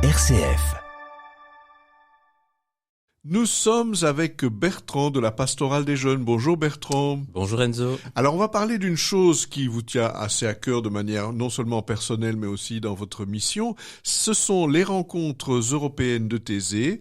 RCF. Nous sommes avec Bertrand de la Pastorale des Jeunes. Bonjour Bertrand. Bonjour Enzo. Alors on va parler d'une chose qui vous tient assez à cœur de manière non seulement personnelle mais aussi dans votre mission. Ce sont les rencontres européennes de Thésée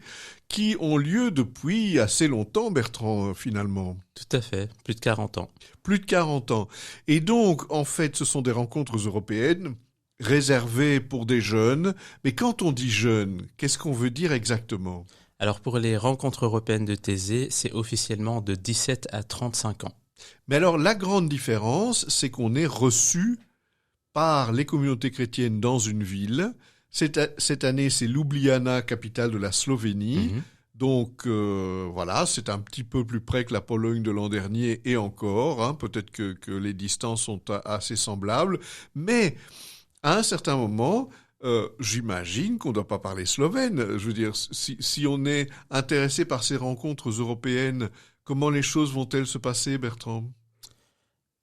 qui ont lieu depuis assez longtemps, Bertrand, finalement. Tout à fait, plus de 40 ans. Plus de 40 ans. Et donc, en fait, ce sont des rencontres européennes réservées pour des jeunes. Mais quand on dit jeunes, qu'est-ce qu'on veut dire exactement ? Alors pour les rencontres européennes de Thésée, c'est officiellement de 17 à 35 ans. Mais alors la grande différence, c'est qu'on est reçu par les communautés chrétiennes dans une ville. Cette année, c'est Ljubljana, capitale de la Slovénie. Donc voilà, c'est un petit peu plus près que la Pologne de l'an dernier et encore. Peut-être que les distances sont assez semblables. Mais à un certain moment, j'imagine qu'on ne doit pas parler slovène. Je veux dire, si on est intéressé par ces rencontres européennes, comment les choses vont-elles se passer, Bertrand ?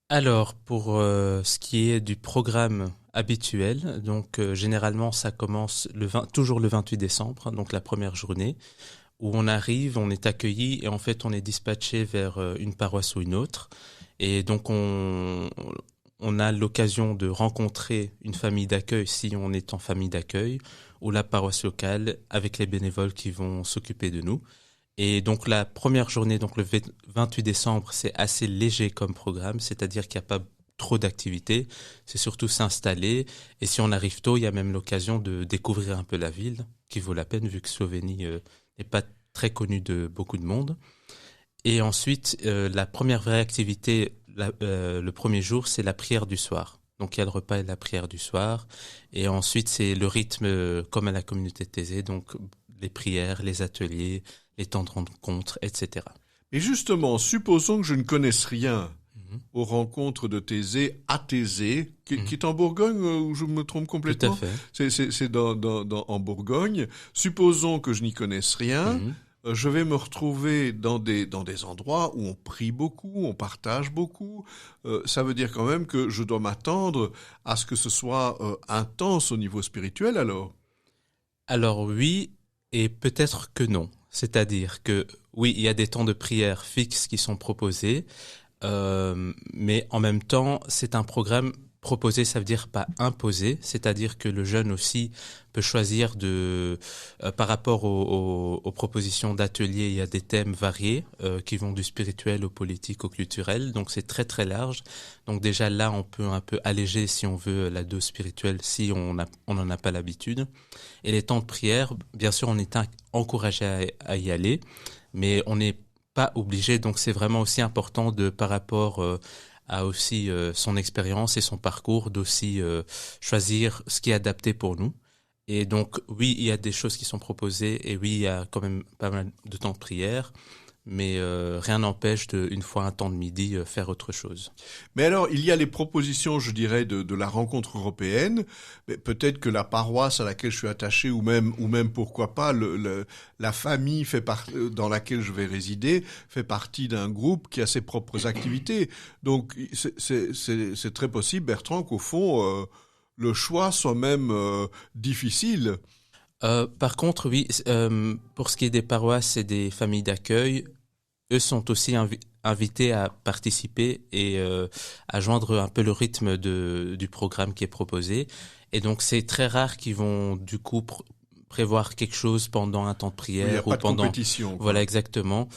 Alors pour ce qui est du programme habituel, donc généralement ça commence toujours le 28 décembre, donc la première journée, où on arrive, on est accueilli et en fait on est dispatché vers une paroisse ou une autre. Et donc on a l'occasion de rencontrer une famille d'accueil si on est en famille d'accueil ou la paroisse locale avec les bénévoles qui vont s'occuper de nous. Et donc la première journée, donc le 28 décembre, c'est assez léger comme programme, c'est-à-dire qu'il n'y a pas trop d'activités, c'est surtout s'installer. Et si on arrive tôt, il y a même l'occasion de découvrir un peu la ville, qui vaut la peine vu que Slovénie n'est pas très connue de beaucoup de monde. Et ensuite, la première vraie activité, le premier jour, c'est la prière du soir. Donc il y a le repas et la prière du soir. Et ensuite, c'est le rythme comme à la communauté de Thésée, donc les prières, les ateliers, les temps de rencontre, etc. Et justement, supposons que je ne connaisse rien aux rencontres de Thésée à Thésée, qui est en Bourgogne, ou je me trompe complètement ? Tout à fait. C'est en Bourgogne. Supposons que je n'y connaisse rien. Je vais me retrouver dans des endroits où on prie beaucoup, on partage beaucoup. Ça veut dire quand même que je dois m'attendre à ce que ce soit intense au niveau spirituel, alors ? Alors oui, et peut-être que non. C'est-à-dire que oui, il y a des temps de prière fixes qui sont proposés, mais en même temps, c'est un programme proposé, ça veut dire pas imposé, c'est-à-dire que le jeune aussi peut choisir par rapport aux propositions d'ateliers, il y a des thèmes variés qui vont du spirituel au politique, au culturel, donc c'est très très large. Donc déjà là, on peut un peu alléger si on veut la dose spirituelle, si on n'en a pas l'habitude. Et les temps de prière, bien sûr, on est encouragé à y aller, mais on n'est pas obligé, donc c'est vraiment aussi important par rapport à aussi son expérience et son parcours, d'aussi choisir ce qui est adapté pour nous. Et donc, oui, il y a des choses qui sont proposées, et oui, il y a quand même pas mal de temps de prière, mais rien n'empêche une fois un temps de midi, faire autre chose. Mais alors, il y a les propositions, je dirais, de la rencontre européenne. Mais peut-être que la paroisse à laquelle je suis attaché, ou même pourquoi pas, la famille dans laquelle je vais résider, fait partie d'un groupe qui a ses propres activités. Donc, c'est très possible, Bertrand, qu'au fond, le choix soit même difficile. Par contre, oui, pour ce qui est des paroisses et des familles d'accueil, eux sont aussi invités à participer et à joindre un peu le rythme du programme qui est proposé. Et donc, c'est très rare qu'ils vont du coup prévoir quelque chose pendant un temps de prière. Il n'y a pas de compétition, quoi. Voilà, exactement.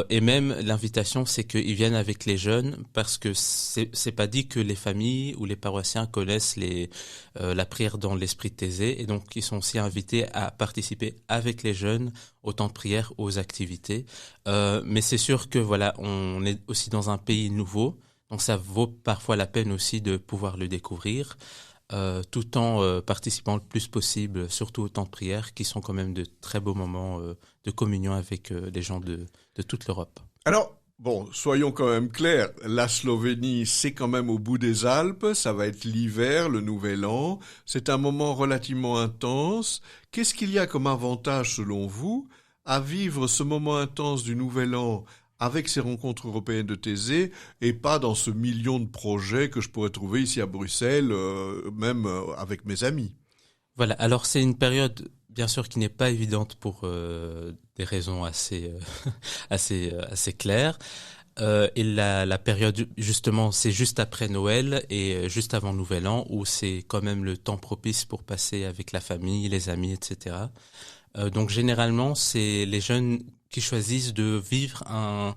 Et même l'invitation, c'est qu'ils viennent avec les jeunes, parce que c'est pas dit que les familles ou les paroissiens connaissent la prière dans l'esprit de Thésée, et donc ils sont aussi invités à participer avec les jeunes au temps de prière, aux activités. Mais c'est sûr que voilà, on est aussi dans un pays nouveau, donc ça vaut parfois la peine aussi de pouvoir le découvrir. Tout en participant le plus possible, surtout aux temps de prière, qui sont quand même de très beaux moments de communion avec les gens de toute l'Europe. Alors, bon, soyons quand même clairs, la Slovénie, c'est quand même au bout des Alpes, ça va être l'hiver, le Nouvel An, c'est un moment relativement intense. Qu'est-ce qu'il y a comme avantage, selon vous, à vivre ce moment intense du Nouvel An avec ces rencontres européennes de Thésée et pas dans ce million de projets que je pourrais trouver ici à Bruxelles, même avec mes amis. Voilà, alors c'est une période bien sûr qui n'est pas évidente pour des raisons assez assez claires. Et la période, justement, c'est juste après Noël et juste avant Nouvel An, où c'est quand même le temps propice pour passer avec la famille, les amis, etc. Donc généralement, c'est les jeunes qui choisissent de vivre un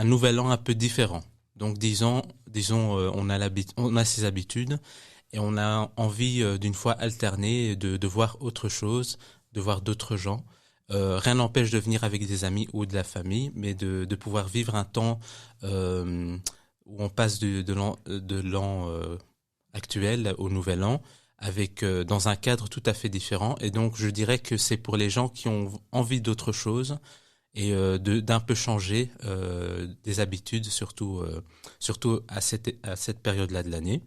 Nouvel An un peu différent. Donc disons, on a ses habitudes et on a envie d'une fois alterner, de voir autre chose, de voir d'autres gens. Rien n'empêche de venir avec des amis ou de la famille, mais de pouvoir vivre un temps où on passe de l'an actuel au nouvel an avec dans un cadre tout à fait différent. Et donc je dirais que c'est pour les gens qui ont envie d'autre chose et d'un peu changer des habitudes, surtout à cette période-là de l'année.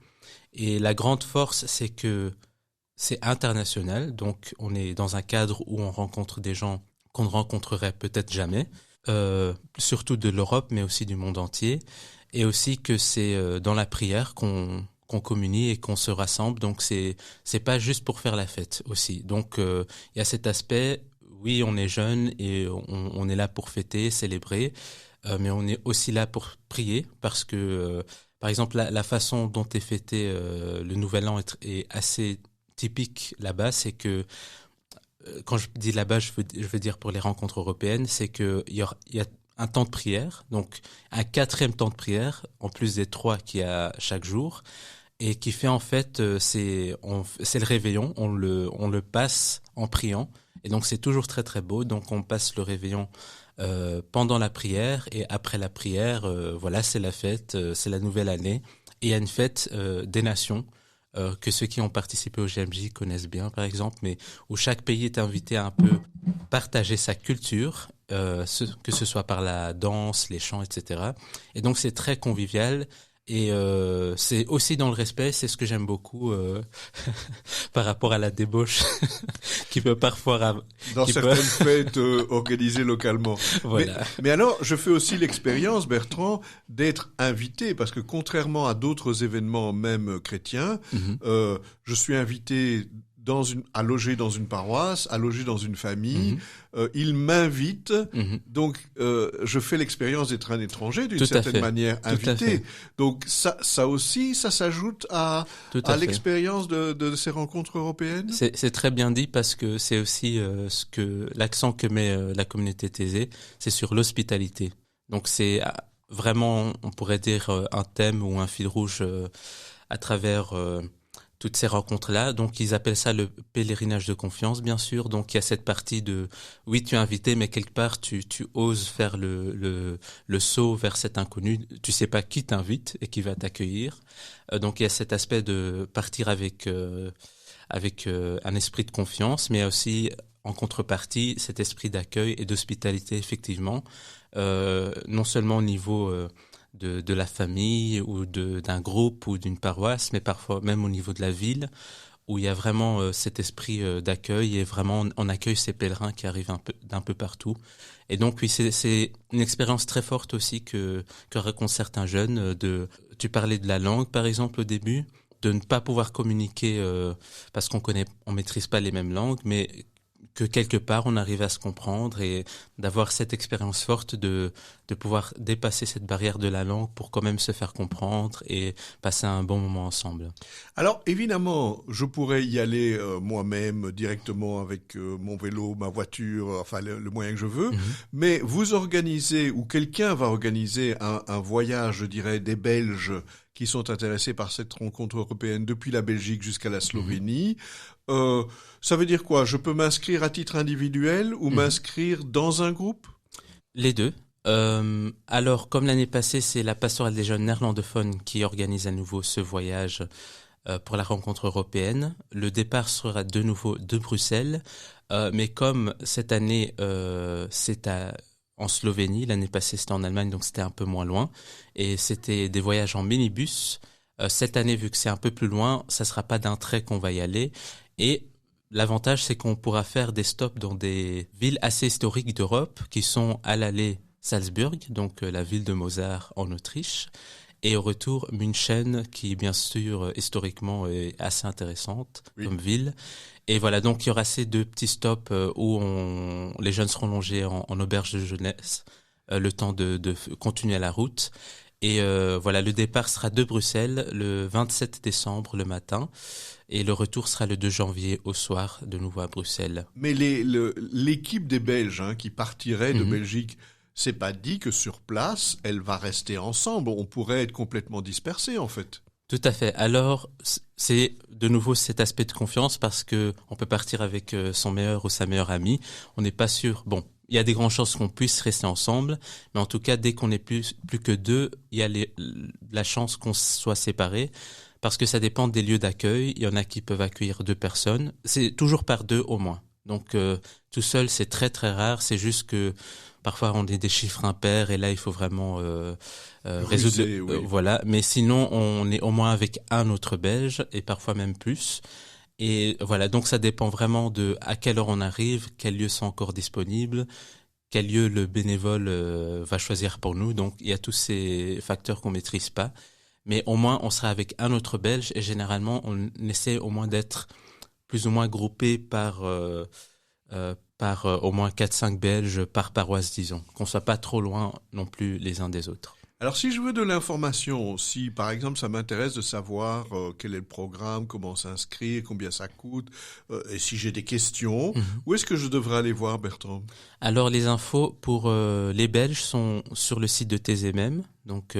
Et la grande force, c'est que c'est international, donc on est dans un cadre où on rencontre des gens qu'on ne rencontrerait peut-être jamais, surtout de l'Europe, mais aussi du monde entier, et aussi que c'est dans la prière qu'on communie et qu'on se rassemble, donc c'est pas juste pour faire la fête aussi. Donc il y a cet aspect, oui, on est jeune et on est là pour fêter, célébrer, mais on est aussi là pour prier, parce que par exemple la façon dont est fêté le Nouvel An est assez typique là-bas, c'est que quand je dis là-bas, je veux dire pour les rencontres européennes, c'est que il y a un temps de prière, donc un 4e temps de prière en plus des 3 qu'il y a chaque jour, et qui fait en fait c'est le réveillon, on le passe en priant, et donc c'est toujours très très beau. Donc on passe le réveillon pendant la prière, et après la prière, voilà, c'est la fête, c'est la nouvelle année, et il y a une fête des nations. Que ceux qui ont participé au GMJ connaissent bien, par exemple, mais où chaque pays est invité à un peu partager sa culture, que ce soit par la danse, les chants, etc. Et donc c'est très convivial. Et c'est aussi dans le respect, c'est ce que j'aime beaucoup par rapport à la débauche qui peut parfois... Dans certaines fêtes organisées localement. Voilà. Mais alors, je fais aussi l'expérience, Bertrand, d'être invité, parce que contrairement à d'autres événements, même chrétiens, je suis invité à loger dans une paroisse, à loger dans une famille. Ils m'invitent, donc je fais l'expérience d'être un étranger d'une certaine manière invité. Donc ça aussi, ça s'ajoute à l'expérience de ces rencontres européennes. C'est très bien dit, parce que c'est aussi l'accent que met la communauté Taizé, c'est sur l'hospitalité. Donc c'est vraiment, on pourrait dire, un thème ou un fil rouge à travers toutes ces rencontres-là. Donc, ils appellent ça le pèlerinage de confiance, bien sûr. Donc, il y a cette partie de, oui, tu es invité, mais quelque part, tu oses faire le saut vers cet inconnu. Tu sais pas qui t'invite et qui va t'accueillir. Donc, il y a cet aspect de partir avec un esprit de confiance, mais aussi, en contrepartie, cet esprit d'accueil et d'hospitalité, effectivement. Non seulement au niveau de la famille ou d'un groupe ou d'une paroisse, mais parfois même au niveau de la ville, où il y a vraiment cet esprit d'accueil, et vraiment on accueille ces pèlerins qui arrivent d'un peu partout. Et donc oui, c'est une expérience très forte aussi que racontent certains jeunes. Tu parlais de la langue, par exemple, au début, de ne pas pouvoir communiquer parce on maîtrise pas les mêmes langues, mais que quelque part on arrive à se comprendre, et d'avoir cette expérience forte de pouvoir dépasser cette barrière de la langue pour quand même se faire comprendre et passer un bon moment ensemble. Alors évidemment, je pourrais y aller moi-même directement avec mon vélo, ma voiture, enfin le moyen que je veux, mais vous organisez, ou quelqu'un va organiser un voyage, je dirais, des Belges qui sont intéressés par cette rencontre européenne depuis la Belgique jusqu'à la Slovénie. Ça veut dire quoi? Je peux m'inscrire à titre individuel ou m'inscrire dans un groupe? Les deux. Alors, comme l'année passée, c'est la Pastorale des jeunes néerlandophones qui organise à nouveau ce voyage pour la rencontre européenne. Le départ sera de nouveau de Bruxelles, mais comme cette année c'est en Slovénie, l'année passée c'était en Allemagne, donc c'était un peu moins loin, et c'était des voyages en minibus. Cette année, vu que c'est un peu plus loin, ça sera pas d'un trait qu'on va y aller, et l'avantage, c'est qu'on pourra faire des stops dans des villes assez historiques d'Europe, qui sont à l'aller Salzbourg, donc la ville de Mozart en Autriche, et au retour München, qui bien sûr historiquement est assez intéressante comme ville. Et voilà, donc il y aura ces 2 petits stops où les jeunes seront logés en auberge de jeunesse, le temps de continuer la route. Et voilà, le départ sera de Bruxelles le 27 décembre le matin et le retour sera le 2 janvier au soir, de nouveau à Bruxelles. Mais l'équipe des Belges qui partirait de Belgique, c'est pas dit que sur place, elle va rester ensemble. On pourrait être complètement dispersés en fait. Tout à fait. Alors, c'est de nouveau cet aspect de confiance parce que on peut partir avec son meilleur ou sa meilleure amie. On n'est pas sûr. Bon, il y a des grandes chances qu'on puisse rester ensemble, mais en tout cas, dès qu'on est plus que 2, il y a la chance qu'on soit séparés parce que ça dépend des lieux d'accueil. Il y en a qui peuvent accueillir 2 personnes. C'est toujours par 2 au moins. Donc, tout seul, c'est très très rare. C'est juste que parfois on est des chiffres impairs et là, il faut vraiment résoudre. Oui. Voilà. Mais sinon, on est au moins avec un autre Belge et parfois même plus. Et voilà, donc ça dépend vraiment de à quelle heure on arrive, quels lieux sont encore disponibles, quel lieu le bénévole va choisir pour nous. Donc il y a tous ces facteurs qu'on maîtrise pas, mais au moins on sera avec un autre Belge et généralement on essaie au moins d'être plus ou moins groupé par au moins 4-5 Belges par paroisse, disons, qu'on soit pas trop loin non plus les uns des autres. Alors si je veux de l'information, si par exemple ça m'intéresse de savoir quel est le programme, comment s'inscrire, combien ça coûte, et si j'ai des questions, où est-ce que je devrais aller voir, Bertrand? Alors les infos pour les Belges sont sur le site de TZMM, donc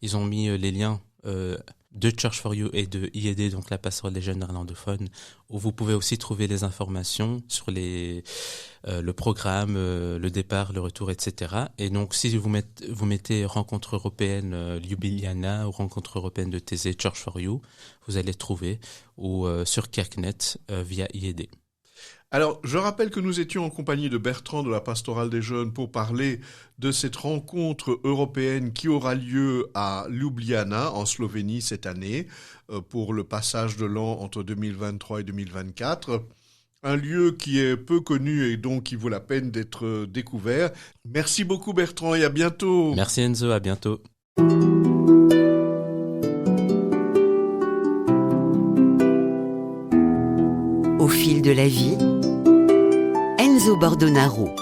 ils ont mis les liens de Church for You et de IED, donc la passerelle des jeunes néerlandophones, où vous pouvez aussi trouver les informations sur le programme, le départ, le retour, etc. Et donc, si vous mettez rencontre européenne Ljubljana ou rencontre européenne de TZ Church for You, vous allez trouver, ou sur Kerknet via IED. Alors, je rappelle que nous étions en compagnie de Bertrand de la Pastorale des Jeunes pour parler de cette rencontre européenne qui aura lieu à Ljubljana, en Slovénie, cette année, pour le passage de l'an entre 2023 et 2024. Un lieu qui est peu connu et donc qui vaut la peine d'être découvert. Merci beaucoup Bertrand et à bientôt. Merci Enzo, à bientôt. Au fil de la vie, Enzo Bordonaro.